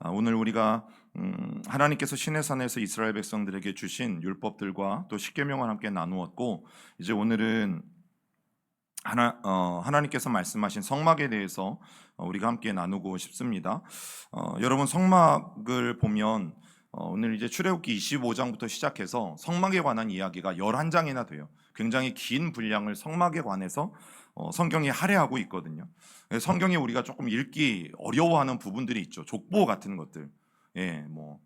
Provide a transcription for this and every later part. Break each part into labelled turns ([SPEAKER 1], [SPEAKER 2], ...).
[SPEAKER 1] 오늘 우리가 하나님께서 시내산에서 이스라엘 백성들에게 주신 율법들과 또 십계명을 함께 나누었고, 이제 오늘은 하나님께서 말씀하신 성막에 대해서 우리가 함께 나누고 싶습니다. 여러분, 성막을 보면 오늘 이제 출애굽기 25장부터 시작해서 성막에 관한 이야기가 11장이나 돼요. 굉장히 긴 분량을 성막에 관해서 성경이 할애하고 있거든요. 성경에 우리가 조금 읽기 어려워하는 부분들이 있죠. 족보 같은 것들, 뭐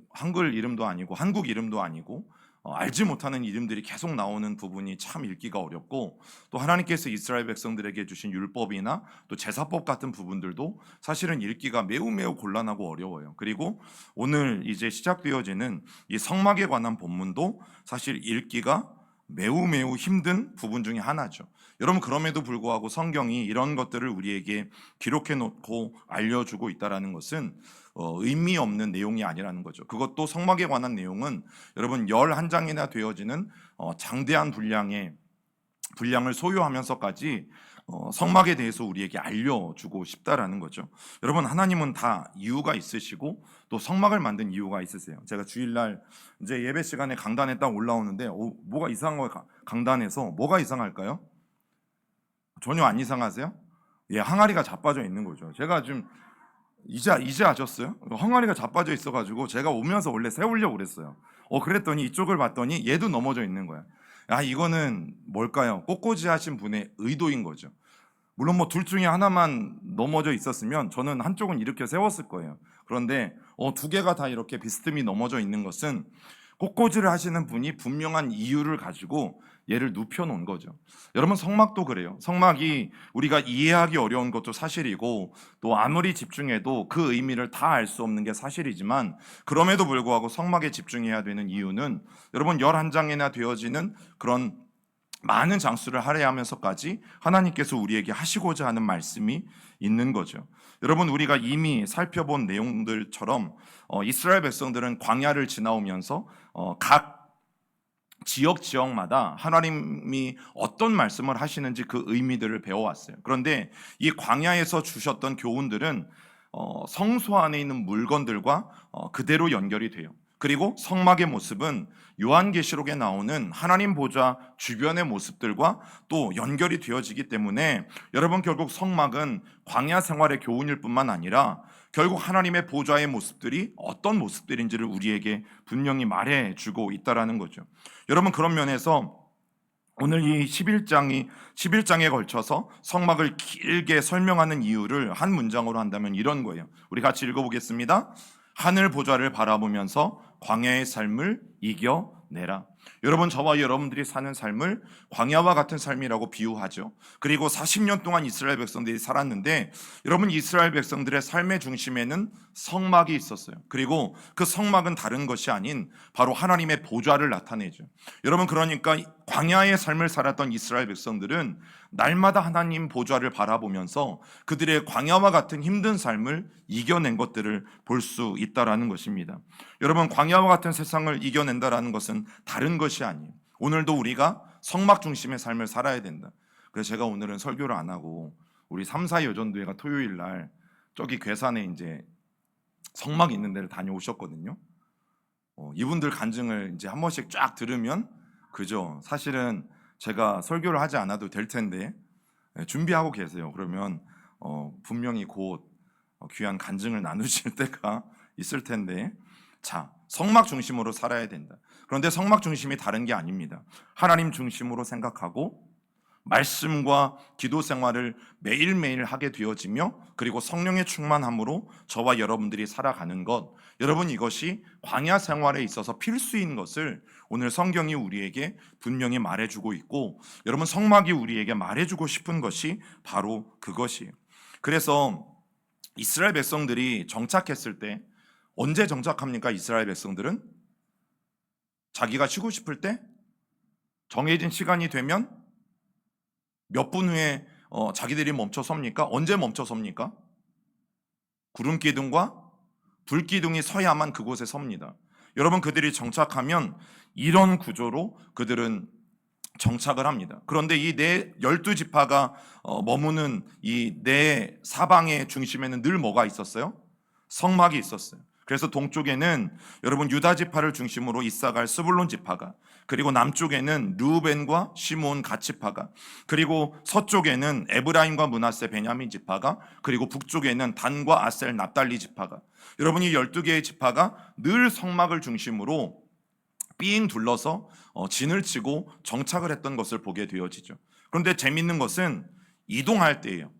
[SPEAKER 1] 한글 이름도 아니고 한국 이름도 아니고 알지 못하는 이름들이 계속 나오는 부분이 참 읽기가 어렵고, 또 하나님께서 이스라엘 백성들에게 주신 율법이나 또 제사법 같은 부분들도 사실은 읽기가 매우 곤란하고 어려워요. 그리고 오늘 이제 시작되어지는 이 성막에 관한 본문도 사실 읽기가 매우 힘든 부분 중에 하나죠. 여러분, 그럼에도 불구하고 성경이 이런 것들을 우리에게 기록해 놓고 알려주고 있다는 것은 의미 없는 내용이 아니라는 거죠. 그것도 성막에 관한 내용은 여러분 11장이나 되어지는 장대한 분량을 소유하면서까지 성막에 대해서 우리에게 알려주고 싶다라는 거죠. 여러분, 하나님은 다 이유가 있으시고 또 성막을 만든 이유가 있으세요. 제가 주일날 이제 예배 시간에 강단에 딱 올라오는데 뭐가 이상한 거예요. 강단에서 뭐가 이상할까요? 전혀 안 이상하세요? 항아리가 자빠져 있는 거죠. 제가 좀 이제 아셨어요? 항아리가 자빠져 있어가지고 제가 오면서 원래 세우려고 그랬어요. 그랬더니 이쪽을 봤더니 얘도 넘어져 있는 거야. 이거는 뭘까요? 꽃꽂이 하신 분의 의도인 거죠. 물론 뭐 둘 중에 하나만 넘어져 있었으면 저는 한쪽은 이렇게 세웠을 거예요. 그런데 두 개가 다 이렇게 비스듬히 넘어져 있는 것은 꽃꽂이를 하시는 분이 분명한 이유를 가지고 얘를 눕혀 놓은 거죠. 여러분, 성막도 그래요. 성막이 우리가 이해하기 어려운 것도 사실이고, 또 아무리 집중해도 그 의미를 다 알 수 없는 게 사실이지만, 그럼에도 불구하고 성막에 집중해야 되는 이유는 여러분 11장이나 되어지는 그런 많은 장수를 할애하면서까지 하나님께서 우리에게 하시고자 하는 말씀이 있는 거죠. 여러분, 우리가 이미 살펴본 내용들처럼 이스라엘 백성들은 광야를 지나오면서 각 지역마다 하나님이 어떤 말씀을 하시는지 그 의미들을 배워왔어요. 그런데 이 광야에서 주셨던 교훈들은 성소 안에 있는 물건들과 그대로 연결이 돼요. 그리고 성막의 모습은 요한계시록에 나오는 하나님 보좌 주변의 모습들과 또 연결이 되어지기 때문에 여러분, 결국 성막은 광야 생활의 교훈일 뿐만 아니라 결국 하나님의 보좌의 모습들이 어떤 모습들인지를 우리에게 분명히 말해주고 있다는 거죠. 여러분, 그런 면에서 오늘 이 11장에 걸쳐서 성막을 길게 설명하는 이유를 한 문장으로 한다면 이런 거예요. 우리 같이 읽어보겠습니다. 하늘 보좌를 바라보면서 광야의 삶을 이겨내라. 여러분, 저와 여러분들이 사는 삶을 광야와 같은 삶이라고 비유하죠. 그리고 40년 동안 이스라엘 백성들이 살았는데, 여러분, 이스라엘 백성들의 삶의 중심에는 성막이 있었어요. 그리고 그 성막은 다른 것이 아닌 바로 하나님의 보좌를 나타내죠. 여러분, 그러니까 광야의 삶을 살았던 이스라엘 백성들은 날마다 하나님 보좌를 바라보면서 그들의 광야와 같은 힘든 삶을 이겨낸 것들을 볼 수 있다는 것입니다. 여러분, 광야와 같은 세상을 이겨낸다는 것은 다른 것이 아니에요. 오늘도 우리가 성막 중심의 삶을 살아야 된다. 그래서 제가 오늘은 설교를 안 하고 우리 3, 4 여전도회가 토요일 날 저기 괴산에 이제 성막이 있는 데를 다녀오셨거든요. 이분들 간증을 이제 한 번씩 쫙 들으면 그죠. 사실은 제가 설교를 하지 않아도 될 텐데 준비하고 계세요. 그러면 분명히 곧 귀한 간증을 나누실 때가 있을 텐데, 자, 성막 중심으로 살아야 된다. 그런데 성막 중심이 다른 게 아닙니다. 하나님 중심으로 생각하고 말씀과 기도 생활을 매일매일 하게 되어지며, 그리고 성령의 충만함으로 저와 여러분들이 살아가는 것, 여러분, 이것이 광야 생활에 있어서 필수인 것을 오늘 성경이 우리에게 분명히 말해주고 있고, 여러분, 성막이 우리에게 말해주고 싶은 것이 바로 그것이에요. 그래서 이스라엘 백성들이 정착했을 때, 언제 정착합니까? 이스라엘 백성들은 자기가 쉬고 싶을 때, 정해진 시간이 되면 몇 분 후에 자기들이 멈춰 섭니까? 언제 멈춰 섭니까? 구름기둥과 불기둥이 서야만 그곳에 섭니다. 여러분, 그들이 정착하면 이런 구조로 그들은 정착을 합니다. 그런데 이 네 12지파가 머무는 이 네 사방의 중심에는 늘 뭐가 있었어요? 성막이 있었어요. 그래서 동쪽에는 여러분 유다 지파를 중심으로 이사갈 스불론 지파가, 그리고 남쪽에는 르우벤과 시므온 갓 지파가, 그리고 서쪽에는 에브라임과 므낫세 베냐민 지파가, 그리고 북쪽에는 단과 아셀 납달리 지파가, 여러분 이 12개의 지파가 늘 성막을 중심으로 삥 둘러서 진을 치고 정착을 했던 것을 보게 되어지죠. 그런데 재밌는 것은 이동할 때예요.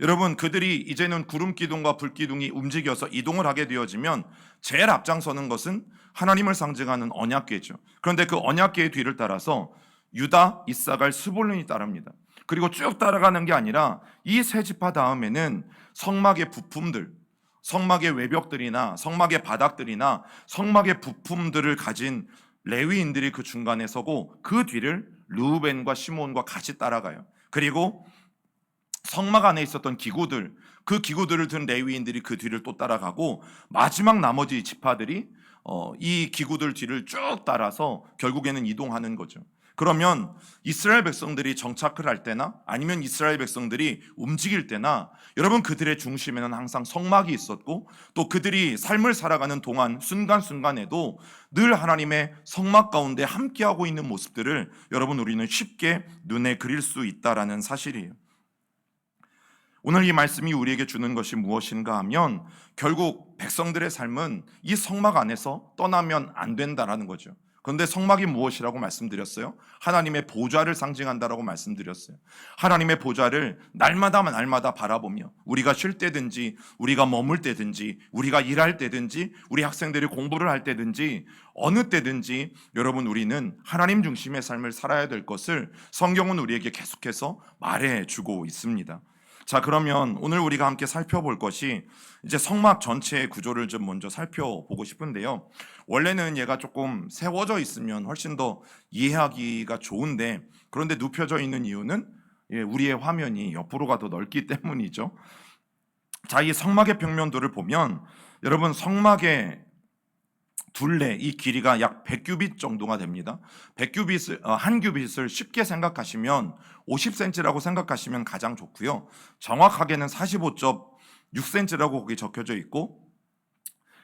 [SPEAKER 1] 여러분 그들이 이제는 구름 기둥과 불 기둥이 움직여서 이동을 하게 되어지면 제일 앞장서는 것은 하나님을 상징하는 언약궤죠. 그런데 그 언약궤의 뒤를 따라서 유다, 이사갈, 스불론이 따릅니다. 그리고 쭉 따라가는 게 아니라 이 세 지파 다음에는 성막의 부품들, 성막의 외벽들이나 성막의 바닥들이나 성막의 부품들을 가진 레위인들이 그 중간에 서고 그 뒤를 르우벤과 시므온과 같이 따라가요. 그리고 성막 안에 있었던 기구들, 그 기구들을 든 레위인들이 그 뒤를 또 따라가고 마지막 나머지 지파들이 이 기구들 뒤를 쭉 따라서 결국에는 이동하는 거죠. 그러면 이스라엘 백성들이 정착을 할 때나 아니면 이스라엘 백성들이 움직일 때나 여러분 그들의 중심에는 항상 성막이 있었고 또 그들이 삶을 살아가는 동안 순간순간에도 늘 하나님의 성막 가운데 함께하고 있는 모습들을 여러분 우리는 쉽게 눈에 그릴 수 있다라는 사실이에요. 오늘 이 말씀이 우리에게 주는 것이 무엇인가 하면 결국 백성들의 삶은 이 성막 안에서 떠나면 안 된다라는 거죠. 그런데 성막이 무엇이라고 말씀드렸어요? 하나님의 보좌를 상징한다라고 말씀드렸어요. 하나님의 보좌를 날마다 바라보며 우리가 쉴 때든지 우리가 머물 때든지 우리가 일할 때든지 우리 학생들이 공부를 할 때든지 어느 때든지 여러분 우리는 하나님 중심의 삶을 살아야 될 것을 성경은 우리에게 계속해서 말해주고 있습니다. 자, 그러면 오늘 우리가 함께 살펴볼 것이 이제 성막 전체의 구조를 좀 먼저 살펴보고 싶은데요. 원래는 얘가 조금 세워져 있으면 훨씬 더 이해하기가 좋은데 그런데 눕혀져 있는 이유는 우리의 화면이 옆으로가 더 넓기 때문이죠. 자, 이 성막의 평면도를 보면 여러분 성막의 둘레 이 길이가 약 100규빗 정도가 됩니다. 100규빗을 한 규빗을 쉽게 생각하시면 50cm라고 생각하시면 가장 좋고요. 정확하게는 45.6cm라고 거기 적혀져 있고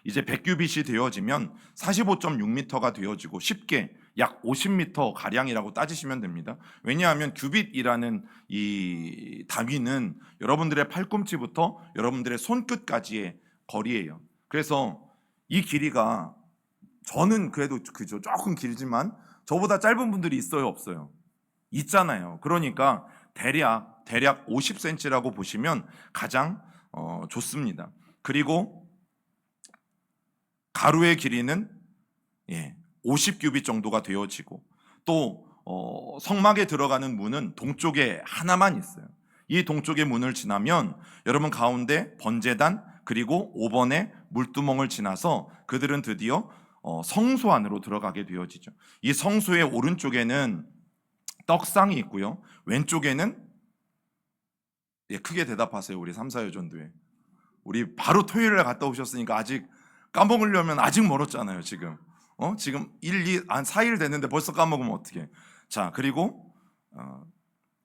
[SPEAKER 1] 이제 100규빗이 되어지면 45.6m가 되어지고 쉽게 약 50m 가량이라고 따지시면 됩니다. 왜냐하면 규빗이라는 이 단위는 여러분들의 팔꿈치부터 여러분들의 손끝까지의 거리예요. 그래서 이 길이가 저는 그래도 그죠 조금 길지만 저보다 짧은 분들이 있어요 없어요? 있잖아요. 그러니까 대략 50cm라고 보시면 가장 좋습니다. 그리고 가로의 길이는 50규빗 정도가 되어지고 또 성막에 들어가는 문은 동쪽에 하나만 있어요. 이 동쪽의 문을 지나면 여러분 가운데 번제단 그리고 5번의 물두멍을 지나서 그들은 드디어 성소 안으로 들어가게 되어지죠. 이 성소의 오른쪽에는 떡상이 있고요. 왼쪽에는 크게 대답하세요. 우리 3, 4여 전도회. 우리 바로 토요일에 갔다 오셨으니까 아직 까먹으려면 아직 멀었잖아요. 지금 지금 4일 됐는데 벌써 까먹으면 어떡해. 자, 그리고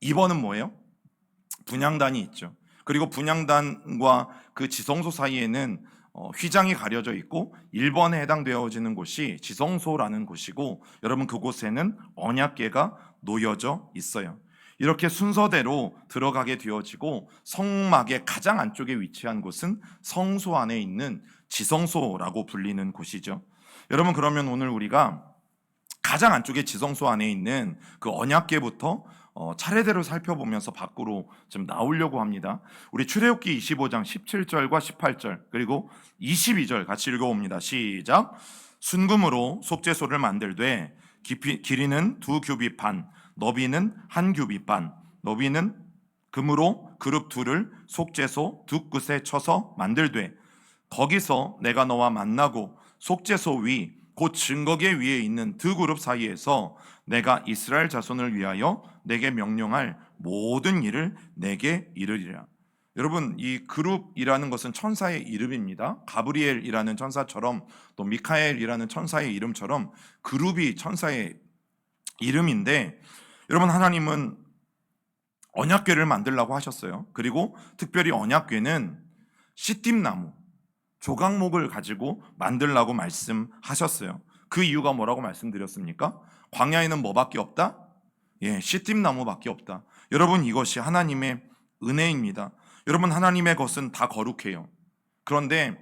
[SPEAKER 1] 2번은 뭐예요? 분향단이 있죠. 그리고 분향단과 그 지성소 사이에는 휘장이 가려져 있고 1번에 해당되어지는 곳이 지성소라는 곳이고 여러분 그곳에는 언약궤가 놓여져 있어요. 이렇게 순서대로 들어가게 되어지고 성막의 가장 안쪽에 위치한 곳은 성소 안에 있는 지성소라고 불리는 곳이죠. 여러분 그러면 오늘 우리가 가장 안쪽에 지성소 안에 있는 그 언약궤부터 차례대로 살펴보면서 밖으로 좀 나오려고 합니다. 우리 출애굽기 25장 17절과 18절 그리고 22절 같이 읽어봅니다. 시작. 순금으로 속죄소를 만들되 길이는 2규빗 반, 너비는 1규빗 반, 너비는 금으로 그룹 둘을 속죄소 두 끝에 쳐서 만들되 거기서 내가 너와 만나고 속죄소 위 곧 증거계 위에 있는 두 그룹 사이에서 내가 이스라엘 자손을 위하여 내게 명령할 모든 일을 내게 이르리라. 여러분 이 그룹이라는 것은 천사의 이름입니다. 가브리엘이라는 천사처럼 또 미카엘이라는 천사의 이름처럼 그룹이 천사의 이름인데 여러분 하나님은 언약궤를 만들라고 하셨어요. 그리고 특별히 언약궤는 시팀나무 조각목을 가지고 만들라고 말씀하셨어요. 그 이유가 뭐라고 말씀드렸습니까? 광야에는 뭐밖에 없다? 시팀 나무밖에 없다. 여러분, 이것이 하나님의 은혜입니다. 여러분, 하나님의 것은 다 거룩해요. 그런데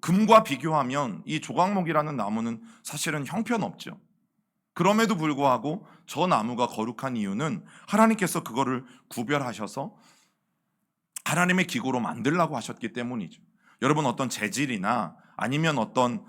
[SPEAKER 1] 금과 비교하면 이 조각목이라는 나무는 사실은 형편없죠. 그럼에도 불구하고 저 나무가 거룩한 이유는 하나님께서 그거를 구별하셔서 하나님의 기구로 만들라고 하셨기 때문이죠. 여러분, 어떤 재질이나 아니면 어떤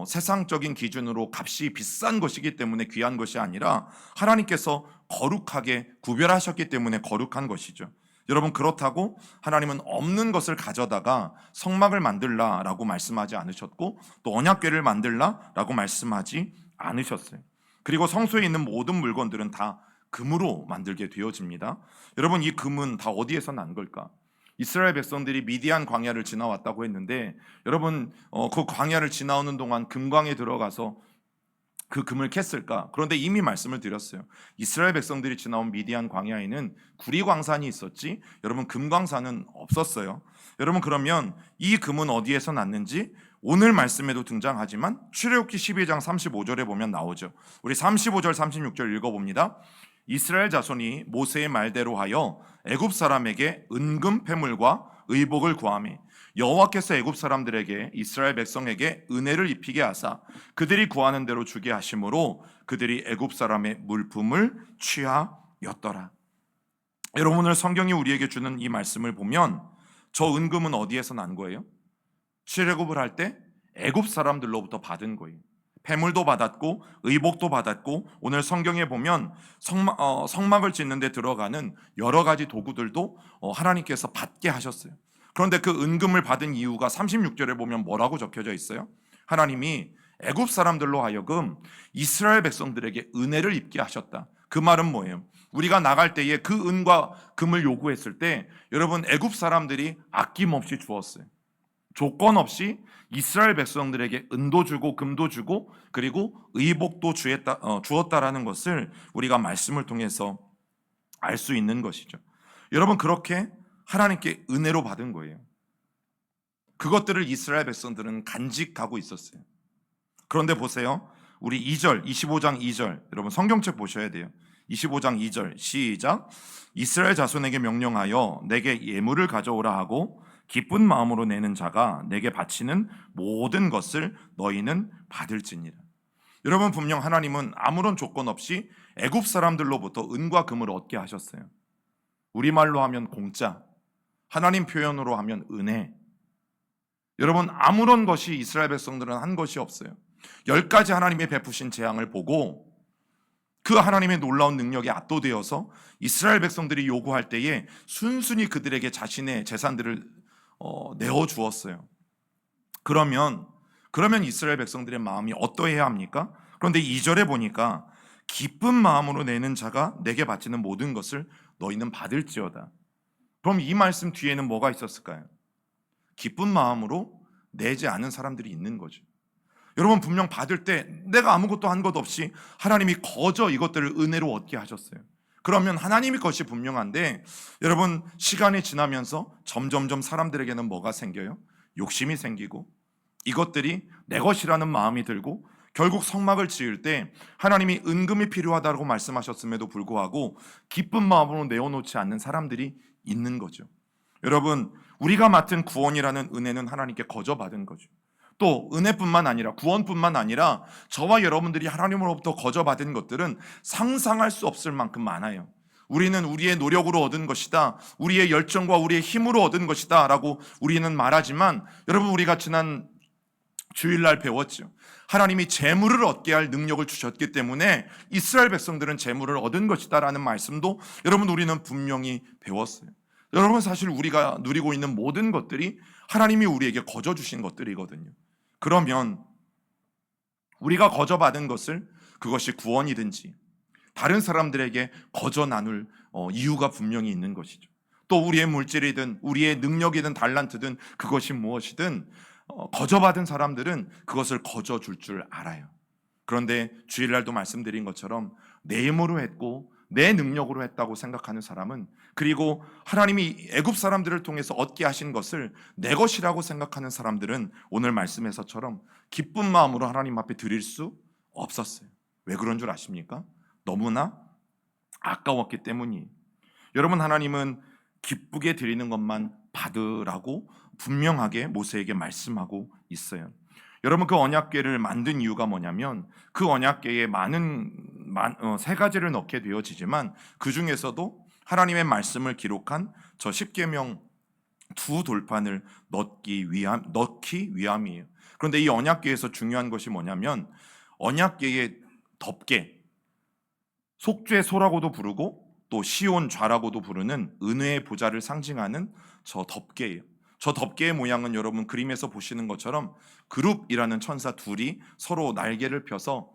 [SPEAKER 1] 세상적인 기준으로 값이 비싼 것이기 때문에 귀한 것이 아니라 하나님께서 거룩하게 구별하셨기 때문에 거룩한 것이죠. 여러분, 그렇다고 하나님은 없는 것을 가져다가 성막을 만들라라고 말씀하지 않으셨고 또 언약궤를 만들라라고 말씀하지 않으셨어요. 그리고 성소에 있는 모든 물건들은 다 금으로 만들게 되어집니다. 여러분, 이 금은 다 어디에서 난 걸까? 이스라엘 백성들이 미디안 광야를 지나왔다고 했는데 여러분, 그 광야를 지나오는 동안 금광에 들어가서 그 금을 캤을까? 그런데 이미 말씀을 드렸어요. 이스라엘 백성들이 지나온 미디안 광야에는 구리광산이 있었지 여러분, 금광산은 없었어요. 여러분, 그러면 이 금은 어디에서 났는지 오늘 말씀에도 등장하지만 출애굽기 12장 35절에 보면 나오죠. 우리 35절 36절 읽어봅니다. 이스라엘 자손이 모세의 말대로 하여 애굽 사람에게 은금 패물과 의복을 구하매 여호와께서 애굽 사람들에게 이스라엘 백성에게 은혜를 입히게 하사 그들이 구하는 대로 주게 하심으로 그들이 애굽 사람의 물품을 취하였더라. 여러분, 오늘 성경이 우리에게 주는 이 말씀을 보면 저 은금은 어디에서 난 거예요? 출애굽을 할 때 애굽 사람들로부터 받은 거예요. 패물도 받았고 의복도 받았고 오늘 성경에 보면 성막을 짓는 데 들어가는 여러 가지 도구들도 하나님께서 받게 하셨어요. 그런데 그 은금을 받은 이유가 36절에 보면 뭐라고 적혀져 있어요? 하나님이 애굽 사람들로 하여금 이스라엘 백성들에게 은혜를 입게 하셨다. 그 말은 뭐예요? 우리가 나갈 때에 그 은과 금을 요구했을 때 여러분, 애굽 사람들이 아낌없이 주었어요. 조건 없이 이스라엘 백성들에게 은도 주고 금도 주고 그리고 의복도 주었다라는 것을 우리가 말씀을 통해서 알 수 있는 것이죠. 여러분, 그렇게 하나님께 은혜로 받은 거예요. 그것들을 이스라엘 백성들은 간직하고 있었어요. 그런데 보세요. 우리 2절, 25장 2절, 여러분 성경책 보셔야 돼요. 25장 2절 시작. 이스라엘 자손에게 명령하여 내게 예물을 가져오라 하고 기쁜 마음으로 내는 자가 내게 바치는 모든 것을 너희는 받을지니라. 여러분, 분명 하나님은 아무런 조건 없이 애굽 사람들로부터 은과 금을 얻게 하셨어요. 우리말로 하면 공짜, 하나님 표현으로 하면 은혜. 여러분, 아무런 것이 이스라엘 백성들은 한 것이 없어요. 10가지 하나님의 베푸신 재앙을 보고 그 하나님의 놀라운 능력에 압도되어서 이스라엘 백성들이 요구할 때에 순순히 그들에게 자신의 재산들을 내어주었어요. 그러면 이스라엘 백성들의 마음이 어떠해야 합니까? 그런데 2절에 보니까 기쁜 마음으로 내는 자가 내게 바치는 모든 것을 너희는 받을지어다. 그럼 이 말씀 뒤에는 뭐가 있었을까요? 기쁜 마음으로 내지 않은 사람들이 있는 거죠. 여러분, 분명 받을 때 내가 아무것도 한 것 없이 하나님이 거저 이것들을 은혜로 얻게 하셨어요. 그러면 하나님의 것이 분명한데 여러분, 시간이 지나면서 점점점 사람들에게는 뭐가 생겨요? 욕심이 생기고 이것들이 내 것이라는 마음이 들고 결국 성막을 지을 때 하나님이 은금이 필요하다고 말씀하셨음에도 불구하고 기쁜 마음으로 내어놓지 않는 사람들이 있는 거죠. 여러분, 우리가 맡은 구원이라는 은혜는 하나님께 거저 받은 거죠. 또 은혜뿐만 아니라 구원뿐만 아니라 저와 여러분들이 하나님으로부터 거저 받은 것들은 상상할 수 없을 만큼 많아요. 우리는 우리의 노력으로 얻은 것이다, 우리의 열정과 우리의 힘으로 얻은 것이다 라고 우리는 말하지만 여러분, 우리가 지난 주일날 배웠죠. 하나님이 재물을 얻게 할 능력을 주셨기 때문에 이스라엘 백성들은 재물을 얻은 것이다 라는 말씀도 여러분, 우리는 분명히 배웠어요. 여러분, 사실 우리가 누리고 있는 모든 것들이 하나님이 우리에게 거저 주신 것들이거든요. 그러면 우리가 거저 받은 것을 그것이 구원이든지 다른 사람들에게 거저 나눌 이유가 분명히 있는 것이죠. 또 우리의 물질이든 우리의 능력이든 달란트든 그것이 무엇이든 거저 받은 사람들은 그것을 거저 줄 알아요. 그런데 주일날도 말씀드린 것처럼 내 힘으로 했고 내 능력으로 했다고 생각하는 사람은, 그리고 하나님이 애굽 사람들을 통해서 얻게 하신 것을 내 것이라고 생각하는 사람들은 오늘 말씀에서처럼 기쁜 마음으로 하나님 앞에 드릴 수 없었어요. 왜 그런 줄 아십니까? 너무나 아까웠기 때문이에요. 여러분, 하나님은 기쁘게 드리는 것만 받으라고 분명하게 모세에게 말씀하고 있어요. 여러분, 그 언약궤를 만든 이유가 뭐냐면 그 언약궤에 세 가지를 넣게 되어지지만 그 중에서도 하나님의 말씀을 기록한 저 십계명 두 돌판을 넣기 위함이에요. 그런데 이 언약궤에서 중요한 것이 뭐냐면 언약궤의 덮개, 속죄소라고도 부르고 또 시온좌라고도 부르는 은혜의 보좌를 상징하는 저 덮개예요. 저 덮개의 모양은 여러분 그림에서 보시는 것처럼 그룹이라는 천사 둘이 서로 날개를 펴서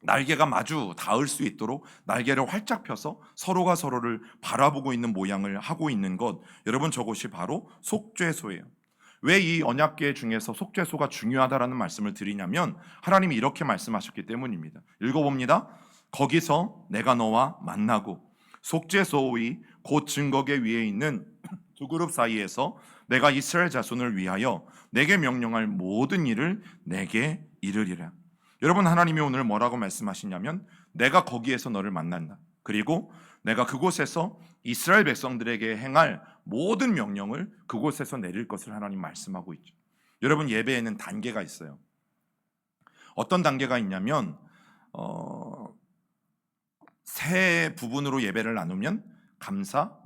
[SPEAKER 1] 날개가 마주 닿을 수 있도록 날개를 활짝 펴서 서로가 서로를 바라보고 있는 모양을 하고 있는 것, 여러분 저것이 바로 속죄소예요. 왜 이 언약궤 중에서 속죄소가 중요하다라는 말씀을 드리냐면 하나님이 이렇게 말씀하셨기 때문입니다. 읽어봅니다. 거기서 내가 너와 만나고 속죄소의 곧 증거궤 위에 있는 두 그룹 사이에서 내가 이스라엘 자손을 위하여 내게 명령할 모든 일을 내게 이르리라. 여러분, 하나님이 오늘 뭐라고 말씀하시냐면 내가 거기에서 너를 만난다. 그리고 내가 그곳에서 이스라엘 백성들에게 행할 모든 명령을 그곳에서 내릴 것을 하나님 말씀하고 있죠. 여러분, 예배에는 단계가 있어요. 어떤 단계가 있냐면 세 부분으로 예배를 나누면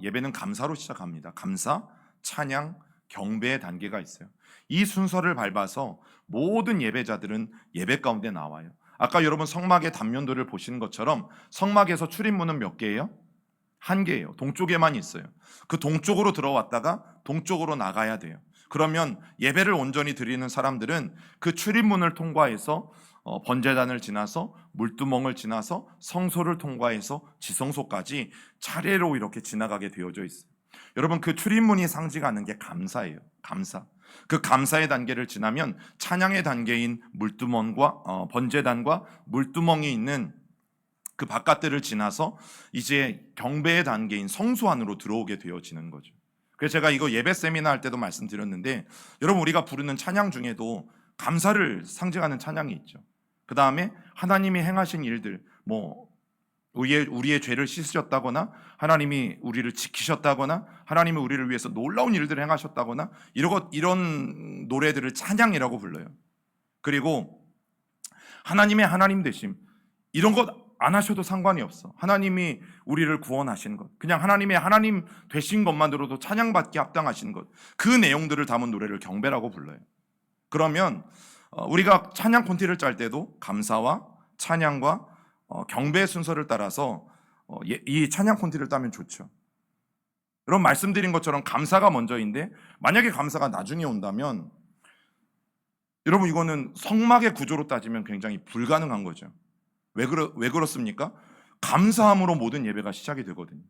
[SPEAKER 1] 예배는 감사로 시작합니다. 감사, 찬양, 경배의 단계가 있어요. 이 순서를 밟아서 모든 예배자들은 예배 가운데 나와요. 아까 여러분 성막의 단면도를 보시는 것처럼 성막에서 출입문은 몇 개예요? 한 개예요. 동쪽에만 있어요. 그 동쪽으로 들어왔다가 동쪽으로 나가야 돼요. 그러면 예배를 온전히 드리는 사람들은 그 출입문을 통과해서 번제단을 지나서 물두멍을 지나서 성소를 통과해서 지성소까지 차례로 이렇게 지나가게 되어져 있어요. 여러분, 그 출입문이 상징하는 게 감사예요. 감사. 그 감사의 단계를 지나면 찬양의 단계인 물두멍과 번제단과 물두멍이 있는 그 바깥들을 지나서 이제 경배의 단계인 성소 안으로 들어오게 되어지는 거죠. 그래서 제가 이거 예배 세미나 할 때도 말씀드렸는데, 여러분 우리가 부르는 찬양 중에도 감사를 상징하는 찬양이 있죠. 그 다음에 하나님이 행하신 일들, 우리의 죄를 씻으셨다거나 하나님이 우리를 지키셨다거나 하나님이 우리를 위해서 놀라운 일들을 행하셨다거나 이런 노래들을 찬양이라고 불러요. 그리고 하나님의 하나님 되심, 이런 것 안 하셔도 상관이 없어. 하나님이 우리를 구원하신 것, 그냥 하나님의 하나님 되신 것만으로도 찬양받기 합당하신 것, 그 내용들을 담은 노래를 경배라고 불러요. 그러면 우리가 찬양 콘티를 짤 때도 감사와 찬양과 경배의 순서를 따라서 이 찬양 콘티를 따면 좋죠. 여러분, 말씀드린 것처럼 감사가 먼저인데 만약에 감사가 나중에 온다면 여러분 이거는 성막의 구조로 따지면 굉장히 불가능한 거죠. 왜 그렇습니까? 감사함으로 모든 예배가 시작이 되거든요.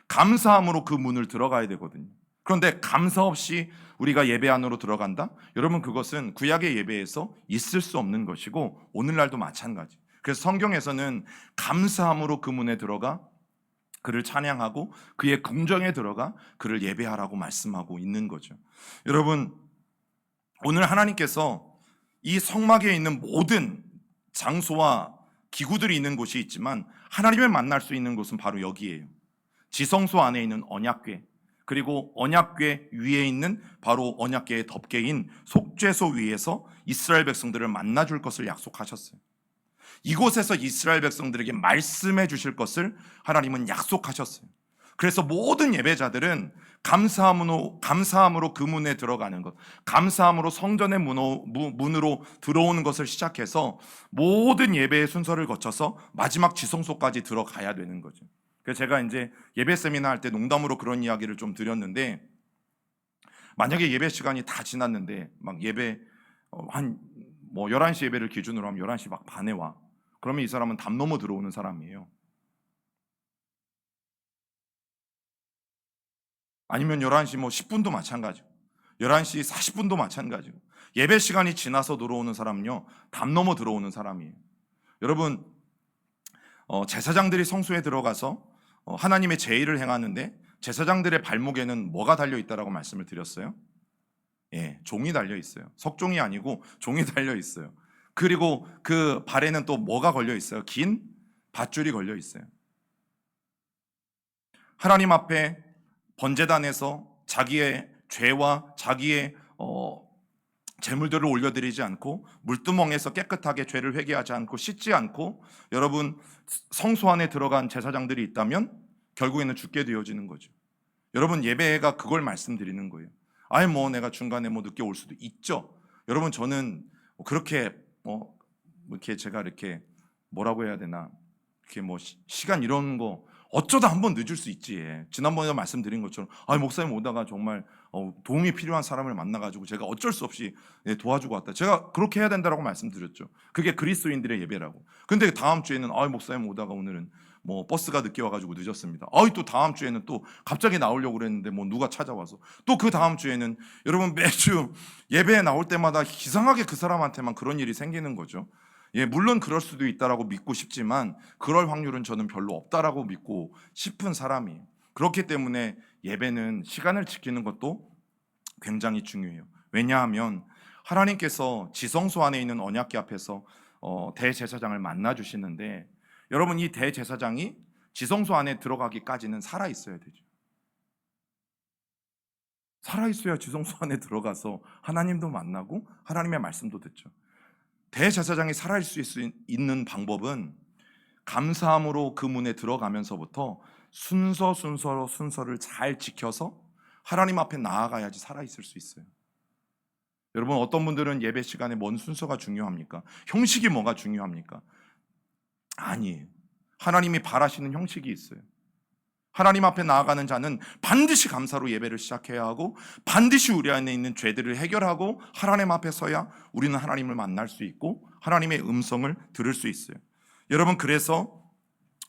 [SPEAKER 1] 감사함으로 그 문을 들어가야 되거든요. 그런데 감사 없이 우리가 예배 안으로 들어간다? 여러분, 그것은 구약의 예배에서 있을 수 없는 것이고 오늘날도 마찬가지. 그래서 성경에서는 감사함으로 그 문에 들어가 그를 찬양하고 그의 궁정에 들어가 그를 예배하라고 말씀하고 있는 거죠. 여러분, 오늘 하나님께서 이 성막에 있는 모든 장소와 기구들이 있는 곳이 있지만 하나님을 만날 수 있는 곳은 바로 여기예요. 지성소 안에 있는 언약궤, 그리고 언약궤 위에 있는 바로 언약궤의 덮개인 속죄소 위에서 이스라엘 백성들을 만나줄 것을 약속하셨어요. 이곳에서 이스라엘 백성들에게 말씀해 주실 것을 하나님은 약속하셨어요. 그래서 모든 예배자들은 감사함으로 그 문에 들어가는 것, 감사함으로 성전의 문으로 들어오는 것을 시작해서 모든 예배의 순서를 거쳐서 마지막 지성소까지 들어가야 되는 거죠. 그래서 제가 이제 예배 세미나 할 때 농담으로 그런 이야기를 좀 드렸는데, 만약에 예배 시간이 다 지났는데 막 예배 11시 예배를 기준으로 하면 11시 막 반에 와. 그러면 이 사람은 담 넘어 들어오는 사람이에요. 아니면 11시 10분도 마찬가지고 11시 40분도 마찬가지고 예배 시간이 지나서 들어오는 사람은요, 담 넘어 들어오는 사람이에요. 여러분, 제사장들이 성소에 들어가서 하나님의 제의를 행하는데 제사장들의 발목에는 뭐가 달려 있다라고 말씀을 드렸어요? 예, 종이 달려 있어요. 석종이 아니고 종이 달려 있어요. 그리고 그 발에는 또 뭐가 걸려 있어요? 긴 밧줄이 걸려 있어요. 하나님 앞에 번제단에서 자기의 죄와 자기의 재물들을 올려드리지 않고 물두멍에서 깨끗하게 죄를 회개하지 않고 씻지 않고 여러분 성소 안에 들어간 제사장들이 있다면 결국에는 죽게 되어지는 거죠. 여러분 예배가 그걸 말씀드리는 거예요. 아예 뭐 내가 중간에 뭐 늦게 올 수도 있죠. 여러분 저는 그렇게 이렇게 제가 이렇게 뭐라고 해야 되나 이렇게 뭐 시간 이런 거 어쩌다 한번 늦을 수 있지. 지난번에 말씀드린 것처럼 목사님 오다가 정말 도움이 필요한 사람을 만나가지고 제가 어쩔 수 없이 도와주고 왔다. 제가 그렇게 해야 된다라고 말씀드렸죠. 그게 그리스도인들의 예배라고. 근데 다음 주에는 목사님 오다가 오늘은 뭐 버스가 늦게 와가지고 늦었습니다. 또 다음 주에는 또 갑자기 나오려고 그랬는데 뭐 누가 찾아와서 또 그 다음 주에는 여러분 매주 예배에 나올 때마다 이상하게 그 사람한테만 그런 일이 생기는 거죠. 물론 그럴 수도 있다라고 믿고 싶지만 그럴 확률은 저는 별로 없다라고 믿고 싶은 사람이에요. 그렇기 때문에 예배는 시간을 지키는 것도 굉장히 중요해요. 왜냐하면 하나님께서 지성소 안에 있는 언약궤 앞에서 대제사장을 만나 주시는데 여러분 이 대제사장이 지성소 안에 들어가기까지는 살아 있어야 되죠. 살아 있어야 지성소 안에 들어가서 하나님도 만나고 하나님의 말씀도 듣죠. 대제사장이 살아있을 수 있는 방법은 감사함으로 그 문에 들어가면서부터 순서를 잘 지켜서 하나님 앞에 나아가야지 살아있을 수 있어요. 여러분 어떤 분들은 예배 시간에 뭔 순서가 중요합니까? 형식이 뭐가 중요합니까? 아니에요. 하나님이 바라시는 형식이 있어요. 하나님 앞에 나아가는 자는 반드시 감사로 예배를 시작해야 하고 반드시 우리 안에 있는 죄들을 해결하고 하나님 앞에 서야 우리는 하나님을 만날 수 있고 하나님의 음성을 들을 수 있어요. 여러분 그래서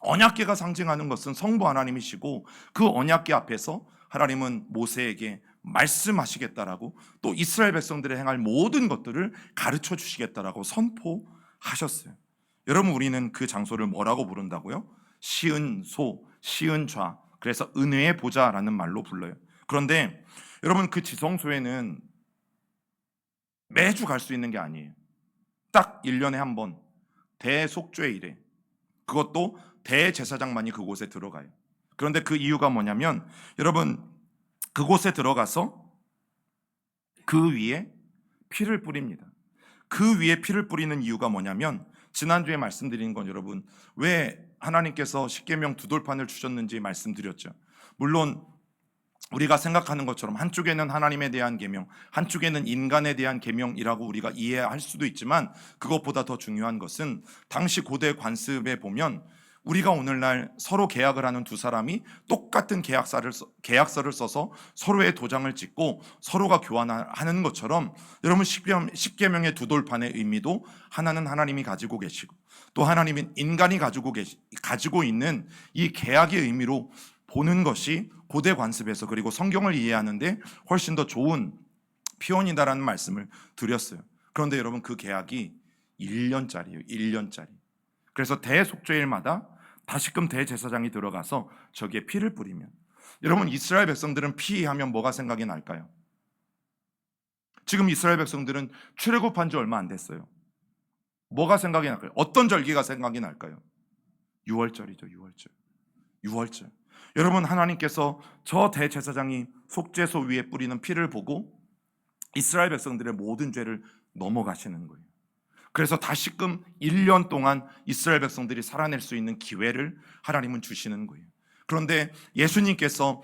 [SPEAKER 1] 언약궤가 상징하는 것은 성부 하나님이시고 그 언약궤 앞에서 하나님은 모세에게 말씀하시겠다라고 또 이스라엘 백성들이 행할 모든 것들을 가르쳐 주시겠다라고 선포하셨어요. 여러분 우리는 그 장소를 뭐라고 부른다고요? 시은소, 시은좌, 그래서 은혜의 보좌라는 말로 불러요. 그런데 여러분 그 지성소에는 매주 갈 수 있는 게 아니에요. 딱 1년에 한 번 대속죄일에 그것도 대제사장만이 그곳에 들어가요. 그런데 그 이유가 뭐냐면 여러분 그곳에 들어가서 그 위에 피를 뿌립니다. 그 위에 피를 뿌리는 이유가 뭐냐면 지난주에 말씀드린 건 여러분 왜 하나님께서 십계명 두 돌판을 주셨는지 말씀드렸죠. 물론 우리가 생각하는 것처럼 한쪽에는 하나님에 대한 계명, 한쪽에는 인간에 대한 계명이라고 우리가 이해할 수도 있지만 그것보다 더 중요한 것은 당시 고대 관습에 보면 우리가 오늘날 서로 계약을 하는 두 사람이 똑같은 계약서를 써서 서로의 도장을 찍고 서로가 교환하는 것처럼 여러분 십계명의 두 돌판의 의미도 하나는 하나님이 가지고 계시고 또 하나님은 인간이 가지고 있는 이 계약의 의미로 보는 것이 고대 관습에서 그리고 성경을 이해하는데 훨씬 더 좋은 표현이다라는 말씀을 드렸어요. 그런데 여러분 그 계약이 1년짜리예요. 1년짜리. 그래서 대속죄일마다 다시금 대제사장이 들어가서 저기에 피를 뿌리면 여러분 이스라엘 백성들은 피하면 뭐가 생각이 날까요? 지금 이스라엘 백성들은 출애굽한 지 얼마 안 됐어요. 뭐가 생각이 날까요? 어떤 절기가 생각이 날까요? 유월절이죠. 유월절. 여러분 하나님께서 저 대제사장이 속죄소 위에 뿌리는 피를 보고 이스라엘 백성들의 모든 죄를 넘어가시는 거예요. 그래서 다시금 1년 동안 이스라엘 백성들이 살아낼 수 있는 기회를 하나님은 주시는 거예요. 그런데 예수님께서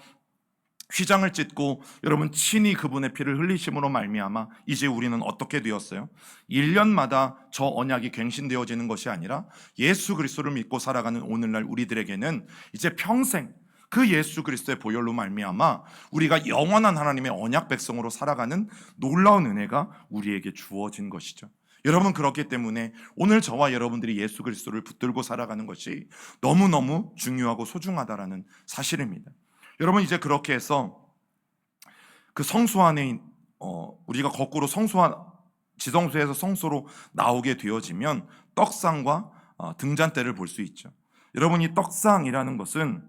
[SPEAKER 1] 휘장을 찢고 여러분 친히 그분의 피를 흘리심으로 말미암아 이제 우리는 어떻게 되었어요? 1년마다 저 언약이 갱신되어지는 것이 아니라 예수 그리스도를 믿고 살아가는 오늘날 우리들에게는 이제 평생 그 예수 그리스도의 보혈로 말미암아 우리가 영원한 하나님의 언약 백성으로 살아가는 놀라운 은혜가 우리에게 주어진 것이죠. 여러분 그렇기 때문에 오늘 저와 여러분들이 예수 그리스도를 붙들고 살아가는 것이 너무너무 중요하고 소중하다라는 사실입니다. 여러분 이제 그렇게 해서 그 성소 안에 우리가 거꾸로 지성소에서 성소로 나오게 되어지면 떡상과 등잔대를 볼 수 있죠. 여러분 이 떡상이라는 것은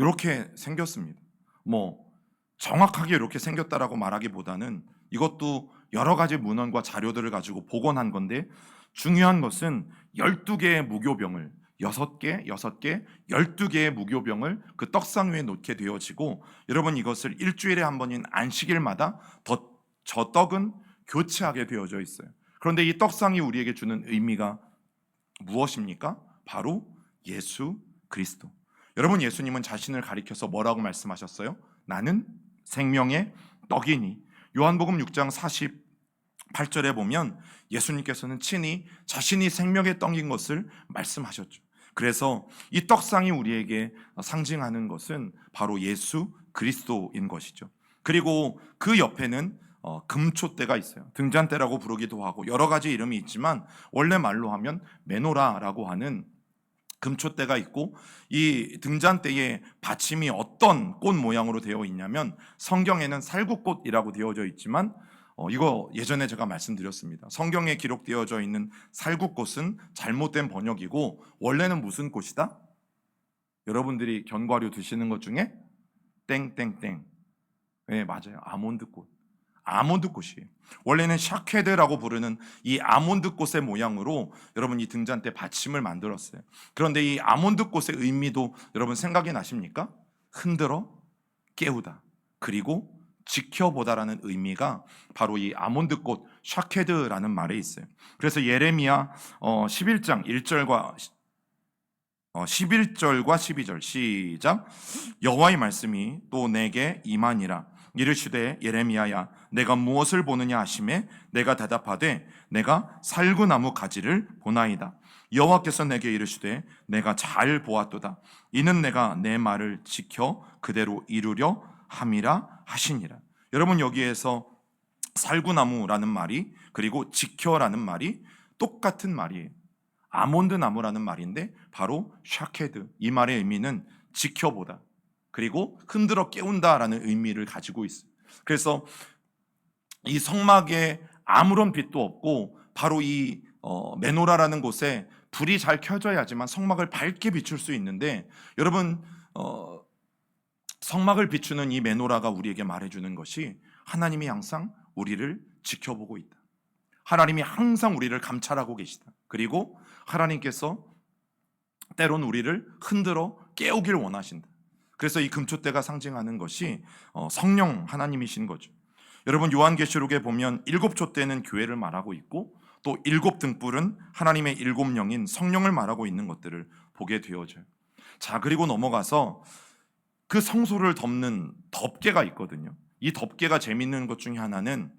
[SPEAKER 1] 이렇게 생겼습니다. 뭐 정확하게 이렇게 생겼다라고 말하기보다는 이것도 여러 가지 문헌과 자료들을 가지고 복원한 건데, 중요한 것은 12개의 무교병을 6개, 6개, 12개의 무교병을 그 떡상 위에 놓게 되어지고, 여러분 이것을 일주일에 한 번인 안식일마다 저 떡은 교체하게 되어져 있어요. 그런데 이 떡상이 우리에게 주는 의미가 무엇입니까? 바로 예수 그리스도. 여러분, 예수님은 자신을 가리켜서 뭐라고 말씀하셨어요? 나는 생명의 떡이니. 요한복음 6장 48절에 보면 예수님께서는 친히 자신이 생명의 떡인 것을 말씀하셨죠. 그래서 이 떡상이 우리에게 상징하는 것은 바로 예수 그리스도인 것이죠. 그리고 그 옆에는 금초대가 있어요. 등잔대라고 부르기도 하고 여러 가지 이름이 있지만, 원래 말로 하면 메노라라고 하는 금초대가 있고, 이 등잔대에 받침이 어떤 꽃 모양으로 되어 있냐면, 성경에는 살구꽃이라고 되어져 있지만 이거 예전에 제가 말씀드렸습니다. 성경에 기록되어져 있는 살구꽃은 잘못된 번역이고, 원래는 무슨 꽃이다? 여러분들이 견과류 드시는 것 중에 땡땡땡, 네, 맞아요. 아몬드꽃. 아몬드꽃이에요. 원래는 샤케드라고 부르는 이 아몬드꽃의 모양으로 여러분 이 등잔대 받침을 만들었어요. 그런데 이 아몬드꽃의 의미도 여러분 생각이 나십니까? 흔들어 깨우다, 그리고 지켜보다라는 의미가 바로 이 아몬드꽃 샤케드라는 말에 있어요. 그래서 예레미야 11장 1절과 11절과 12절 시작. 여호와의 말씀이 또 내게 임하니라. 이르시되 예레미야야, 내가 무엇을 보느냐 하시매 내가 대답하되 내가 살구나무 가지를 보나이다. 여호와께서 내게 이르시되 내가 잘 보았도다. 이는 내가 내 말을 지켜 그대로 이루려 함이라 하시니라. 여러분, 여기에서 살구나무라는 말이 그리고 지켜라는 말이 똑같은 말이에요. 아몬드 나무라는 말인데 바로 샤케드, 이 말의 의미는 지켜보다, 그리고 흔들어 깨운다라는 의미를 가지고 있어요. 그래서 이 성막에 아무런 빛도 없고 바로 이 메노라라는 곳에 불이 잘 켜져야지만 성막을 밝게 비출 수 있는데, 여러분 성막을 비추는 이 메노라가 우리에게 말해주는 것이 하나님이 항상 우리를 지켜보고 있다. 하나님이 항상 우리를 감찰하고 계시다. 그리고 하나님께서 때론 우리를 흔들어 깨우길 원하신다. 그래서 이 금초대가 상징하는 것이 성령 하나님이신 거죠. 여러분, 요한계시록에 보면 7촛대는 교회를 말하고 있고, 또 7등불은 하나님의 7영인 성령을 말하고 있는 것들을 보게 되어져요. 자, 그리고 넘어가서 그 성소를 덮는 덮개가 있거든요. 이 덮개가 재밌는 것 중에 하나는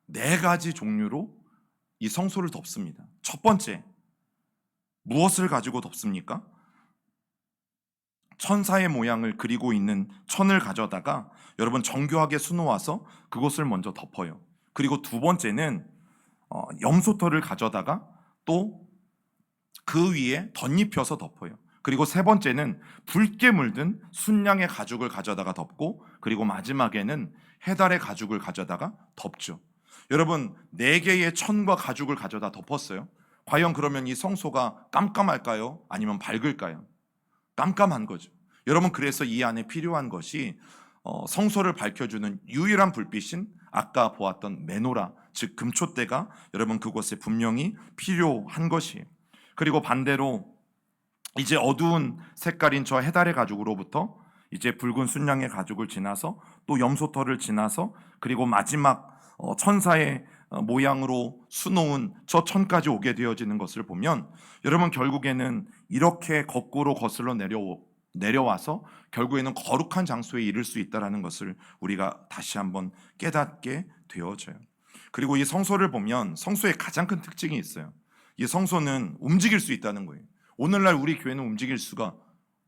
[SPEAKER 1] 4가지 종류로 이 성소를 덮습니다. 첫 번째, 무엇을 가지고 덮습니까? 천사의 모양을 그리고 있는 천을 가져다가 여러분 정교하게 수놓아서 그것을 먼저 덮어요. 그리고 두 번째는 염소털을 가져다가 또 그 위에 덧입혀서 덮어요. 그리고 세 번째는 붉게 물든 순양의 가죽을 가져다가 덮고, 그리고 마지막에는 해달의 가죽을 가져다가 덮죠. 여러분, 4개의 천과 가죽을 가져다 덮었어요. 과연 그러면 이 성소가 깜깜할까요? 아니면 밝을까요? 깜깜한 거죠. 여러분, 그래서 이 안에 필요한 것이 성소를 밝혀주는 유일한 불빛인 아까 보았던 메노라, 즉 금초대가 여러분 그곳에 분명히 필요한 것이에요. 그리고 반대로 이제 어두운 색깔인 저 해달의 가죽으로부터 이제 붉은 순양의 가죽을 지나서 또 염소털을 지나서 그리고 마지막 천사의 모양으로 수놓은 저 천까지 오게 되어지는 것을 보면, 여러분 결국에는 이렇게 거꾸로 거슬러 내려와서 결국에는 거룩한 장소에 이를 수 있다는 것을 우리가 다시 한번 깨닫게 되어져요. 그리고 이 성소를 보면 성소의 가장 큰 특징이 있어요. 이 성소는 움직일 수 있다는 거예요. 오늘날 우리 교회는 움직일 수가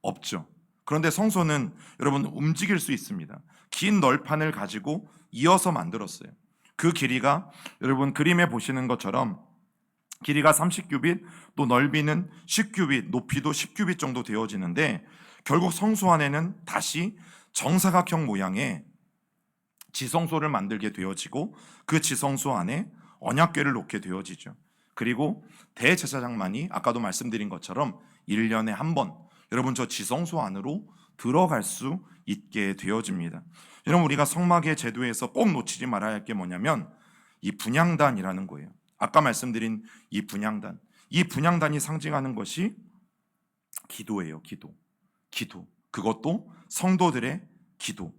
[SPEAKER 1] 없죠. 그런데 성소는 여러분 움직일 수 있습니다. 긴 널판을 가지고 이어서 만들었어요. 그 길이가 여러분 그림에 보시는 것처럼 길이가 30규빗, 또 넓이는 10규빗, 높이도 10규빗 정도 되어지는데, 결국 성소 안에는 다시 정사각형 모양의 지성소를 만들게 되어지고, 그 지성소 안에 언약궤를 놓게 되어지죠. 그리고 대제사장만이 아까도 말씀드린 것처럼 1년에 한 번 여러분 저 지성소 안으로 들어갈 수 있게 되어집니다. 여러분 우리가 성막의 제도에서 꼭 놓치지 말아야 할 게 뭐냐면 이 분향단이라는 거예요. 아까 말씀드린 이 분향단이 상징하는 것이 기도예요. 기도. 그것도 성도들의 기도.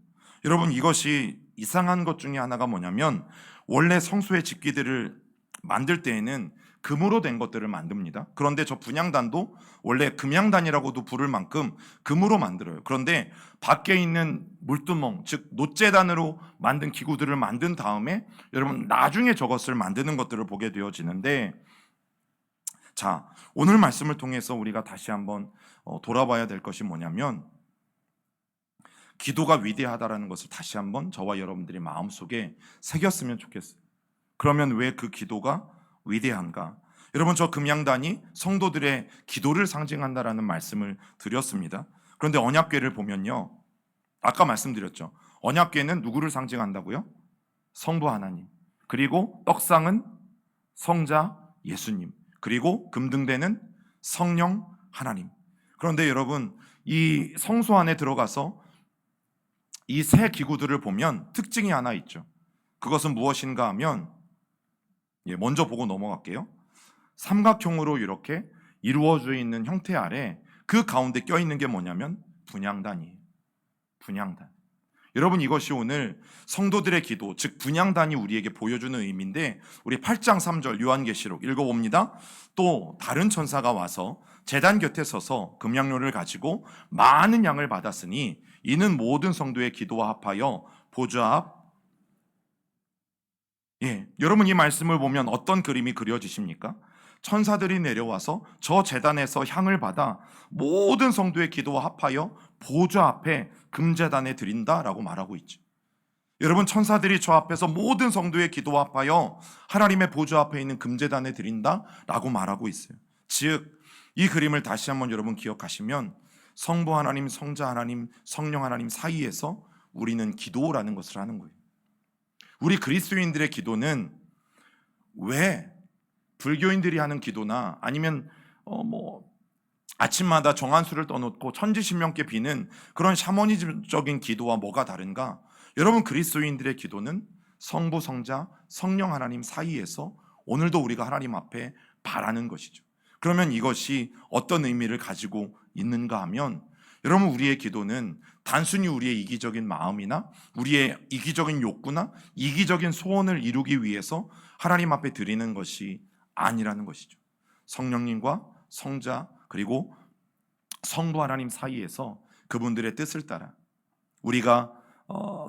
[SPEAKER 1] 여러분 이것이 이상한 것 중에 하나가 뭐냐면 원래 성소의 집기들을 만들 때에는 금으로 된 것들을 만듭니다. 그런데 저 분향단도 원래 금향단이라고도 부를 만큼 금으로 만들어요. 그런데 밖에 있는 물두멍, 즉 놋재단으로 만든 기구들을 만든 다음에 여러분 나중에 저것을 만드는 것들을 보게 되어지는데, 자, 오늘 말씀을 통해서 우리가 다시 한번 돌아봐야 될 것이 뭐냐면 기도가 위대하다라는 것을 다시 한번 저와 여러분들이 마음속에 새겼으면 좋겠어요. 그러면 왜 그 기도가 위대한가? 여러분 저 금양단이 성도들의 기도를 상징한다라는 말씀을 드렸습니다. 그런데 언약궤를 보면요, 아까 말씀드렸죠. 언약궤는 누구를 상징한다고요? 성부 하나님, 그리고 떡상은 성자 예수님, 그리고 금등대는 성령 하나님. 그런데 여러분 이 성소 안에 들어가서 이 세 기구들을 보면 특징이 하나 있죠. 그것은 무엇인가 하면, 먼저 보고 넘어갈게요. 삼각형으로 이렇게 이루어져 있는 형태 아래 그 가운데 껴있는 게 뭐냐면 분향단이에요. 분향단. 여러분 이것이 오늘 성도들의 기도, 즉 분향단이 우리에게 보여주는 의미인데, 우리 8장 3절 요한계시록 읽어봅니다. 또 다른 천사가 와서 제단 곁에 서서 금양료를 가지고 많은 양을 받았으니 이는 모든 성도의 기도와 합하여 보좌 앞. 여러분 이 말씀을 보면 어떤 그림이 그려지십니까? 천사들이 내려와서 저 제단에서 향을 받아 모든 성도의 기도와 합하여 보좌 앞에 금제단에 드린다라고 말하고 있죠. 여러분 천사들이 저 앞에서 모든 성도의 기도와 합하여 하나님의 보좌 앞에 있는 금제단에 드린다라고 말하고 있어요. 즉 이 그림을 다시 한번 여러분 기억하시면 성부 하나님, 성자 하나님, 성령 하나님 사이에서 우리는 기도라는 것을 하는 거예요. 우리 그리스도인들의 기도는 왜 불교인들이 하는 기도나 아니면 아침마다 정한수를 떠놓고 천지신명께 비는 그런 샤머니즘적인 기도와 뭐가 다른가? 여러분 그리스도인들의 기도는 성부, 성자, 성령 하나님 사이에서 오늘도 우리가 하나님 앞에 바라는 것이죠. 그러면 이것이 어떤 의미를 가지고 있는가 하면, 여러분 우리의 기도는 단순히 우리의 이기적인 마음이나 우리의 이기적인 욕구나 이기적인 소원을 이루기 위해서 하나님 앞에 드리는 것이 아니라는 것이죠. 성령님과 성자 그리고 성부 하나님 사이에서 그분들의 뜻을 따라 우리가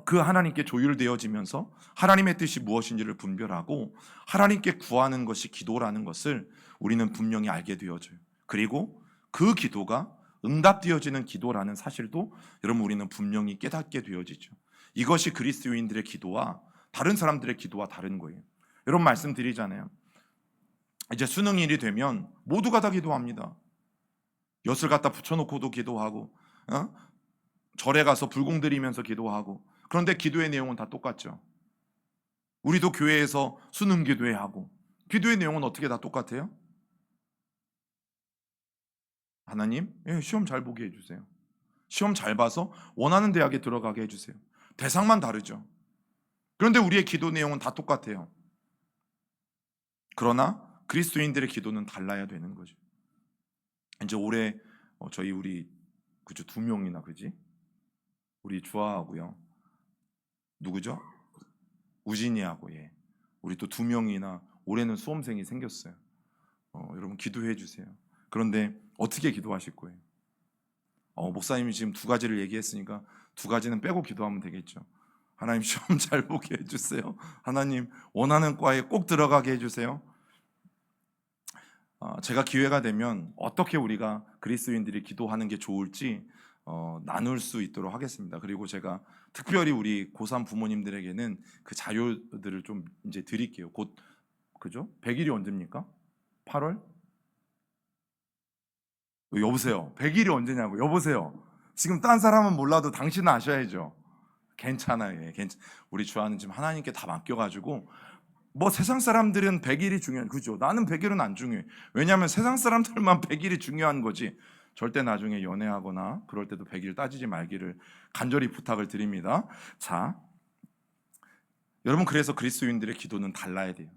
[SPEAKER 1] 그 하나님께 조율되어지면서 하나님의 뜻이 무엇인지를 분별하고 하나님께 구하는 것이 기도라는 것을 우리는 분명히 알게 되어져요. 그리고 그 기도가 응답되어지는 기도라는 사실도 여러분 우리는 분명히 깨닫게 되어지죠. 이것이 그리스도인들의 기도와 다른 사람들의 기도와 다른 거예요. 여러분 말씀드리잖아요. 이제 수능일이 되면 모두가 다 기도합니다. 엿을 갖다 붙여놓고도 기도하고 절에 가서 불공 드리면서 기도하고, 그런데 기도의 내용은 다 똑같죠. 우리도 교회에서 수능 기도회 하고 기도의 내용은 어떻게 다 똑같아요? 하나님, 시험 잘 보게 해주세요. 시험 잘 봐서 원하는 대학에 들어가게 해주세요. 대상만 다르죠. 그런데 우리의 기도 내용은 다 똑같아요. 그러나 그리스도인들의 기도는 달라야 되는 거죠. 이제 올해 우리 그죠, 2명이나 그지? 우리 주아하고요. 누구죠? 우진이하고 우리 또 2명이나 올해는 수험생이 생겼어요. 여러분 기도해 주세요. 그런데 어떻게 기도하실 거예요? 목사님이 지금 2가지를 얘기했으니까 2가지는 빼고 기도하면 되겠죠. 하나님 시험 잘 보게 해주세요. 하나님 원하는 과에 꼭 들어가게 해주세요. 제가 기회가 되면 어떻게 우리가 그리스도인들이 기도하는 게 좋을지 나눌 수 있도록 하겠습니다. 그리고 제가 특별히 우리 고3 부모님들에게는 그 자료들을 좀 이제 드릴게요. 곧 그죠? 100일이 언제입니까? 8월? 여보세요. 100일이 언제냐고. 여보세요. 지금 딴 사람은 몰라도 당신은 아셔야죠. 괜찮아요. 우리 주아는 지금 하나님께 다 맡겨가지고 세상 사람들은 100일이 중요한, 그죠? 나는 100일은 안 중요해. 왜냐하면 세상 사람들만 100일이 중요한 거지. 절대 나중에 연애하거나 그럴 때도 100일 따지지 말기를 간절히 부탁을 드립니다. 자, 여러분, 그래서 그리스도인들의 기도는 달라야 돼요.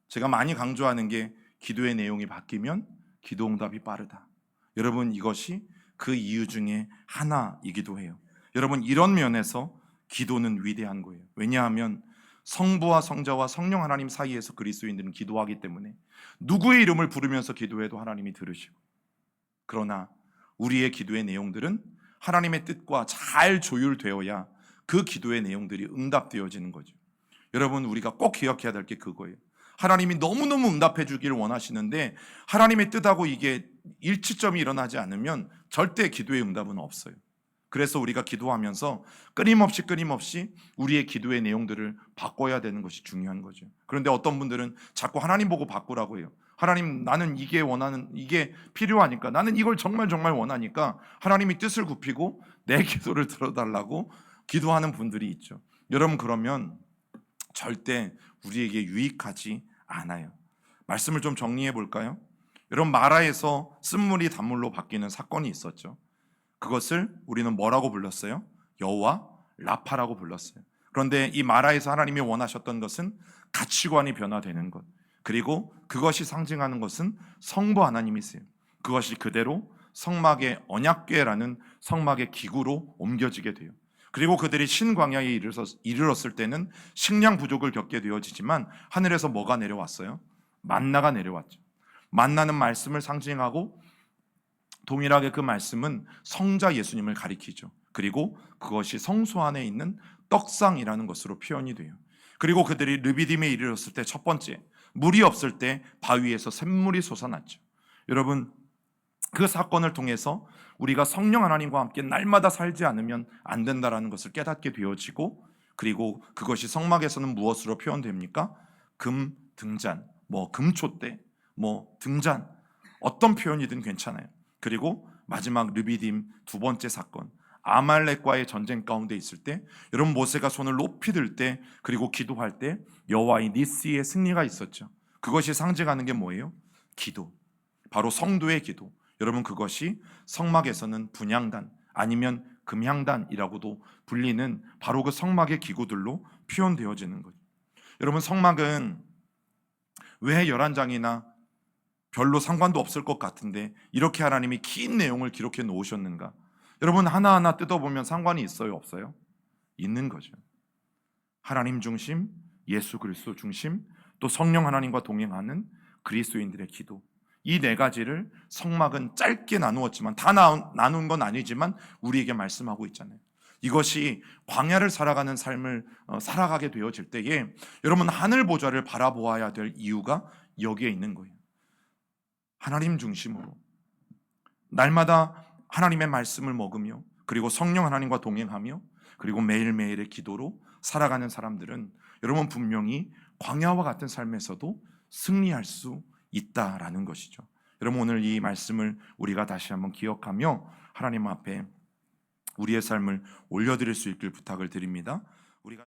[SPEAKER 1] 제가 많이 강조하는 게 기도의 내용이 바뀌면 기도 응답이 빠르다. 여러분, 이것이 그 이유 중에 하나이기도 해요. 여러분, 이런 면에서 기도는 위대한 거예요. 왜냐하면 성부와 성자와 성령 하나님 사이에서 그리스도인들은 기도하기 때문에 누구의 이름을 부르면서 기도해도 하나님이 들으시고, 그러나 우리의 기도의 내용들은 하나님의 뜻과 잘 조율되어야 그 기도의 내용들이 응답되어지는 거죠. 여러분, 우리가 꼭 기억해야 될 게 그거예요. 하나님이 너무너무 응답해 주기를 원하시는데 하나님의 뜻하고 이게 일치점이 일어나지 않으면 절대 기도의 응답은 없어요. 그래서 우리가 기도하면서 끊임없이 우리의 기도의 내용들을 바꿔야 되는 것이 중요한 거죠. 그런데 어떤 분들은 자꾸 하나님 보고 바꾸라고 해요. 하나님, 나는 이게 필요하니까, 나는 이걸 정말 원하니까 하나님이 뜻을 굽히고 내 기도를 들어달라고 기도하는 분들이 있죠. 여러분, 그러면 절대 우리에게 유익하지 않아요. 말씀을 좀 정리해 볼까요? 여러분, 마라에서 쓴물이 단물로 바뀌는 사건이 있었죠. 그것을 우리는 뭐라고 불렀어요? 여호와 라파라고 불렀어요. 그런데 이 마라에서 하나님이 원하셨던 것은 가치관이 변화되는 것, 그리고 그것이 상징하는 것은 성부 하나님이세요. 그것이 그대로 성막의 언약궤라는 성막의 기구로 옮겨지게 돼요. 그리고 그들이 신광야에 이르렀을 때는 식량 부족을 겪게 되어지지만 하늘에서 뭐가 내려왔어요? 만나가 내려왔죠. 만나는 말씀을 상징하고 동일하게 그 말씀은 성자 예수님을 가리키죠. 그리고 그것이 성소 안에 있는 떡상이라는 것으로 표현이 돼요. 그리고 그들이 르비딤에 이르렀을 때 첫 번째, 물이 없을 때 바위에서 샘물이 솟아났죠. 여러분, 그 사건을 통해서 우리가 성령 하나님과 함께 날마다 살지 않으면 안 된다라는 것을 깨닫게 되어지고, 그리고 그것이 성막에서는 무엇으로 표현됩니까? 금 등잔, 금촛대, 등잔, 어떤 표현이든 괜찮아요. 그리고 마지막 르비딤 두 번째 사건, 아말렉과의 전쟁 가운데 있을 때 여러분, 모세가 손을 높이 들 때 그리고 기도할 때 여호와의 니스의 승리가 있었죠. 그것이 상징하는 게 뭐예요? 기도, 바로 성도의 기도. 여러분, 그것이 성막에서는 분향단 아니면 금향단이라고도 불리는 바로 그 성막의 기구들로 표현되어지는 거죠. 여러분, 성막은 왜 11장이나 별로 상관도 없을 것 같은데 이렇게 하나님이 긴 내용을 기록해 놓으셨는가? 여러분, 하나하나 뜯어보면 상관이 있어요, 없어요? 있는 거죠. 하나님 중심, 예수 그리스도 중심, 또 성령 하나님과 동행하는 그리스도인들의 기도, 이 네 가지를 성막은 짧게 나누었지만, 다 나눈 건 아니지만 우리에게 말씀하고 있잖아요. 이것이 광야를 살아가는 삶을 살아가게 되어질 때에 여러분, 하늘 보좌를 바라보아야 될 이유가 여기에 있는 거예요. 하나님 중심으로 날마다 하나님의 말씀을 먹으며, 그리고 성령 하나님과 동행하며, 그리고 매일매일의 기도로 살아가는 사람들은 여러분, 분명히 광야와 같은 삶에서도 승리할 수 있다라는 것이죠. 여러분, 오늘 이 말씀을 우리가 다시 한번 기억하며 하나님 앞에 우리의 삶을 올려드릴 수 있길 부탁을 드립니다. 우리가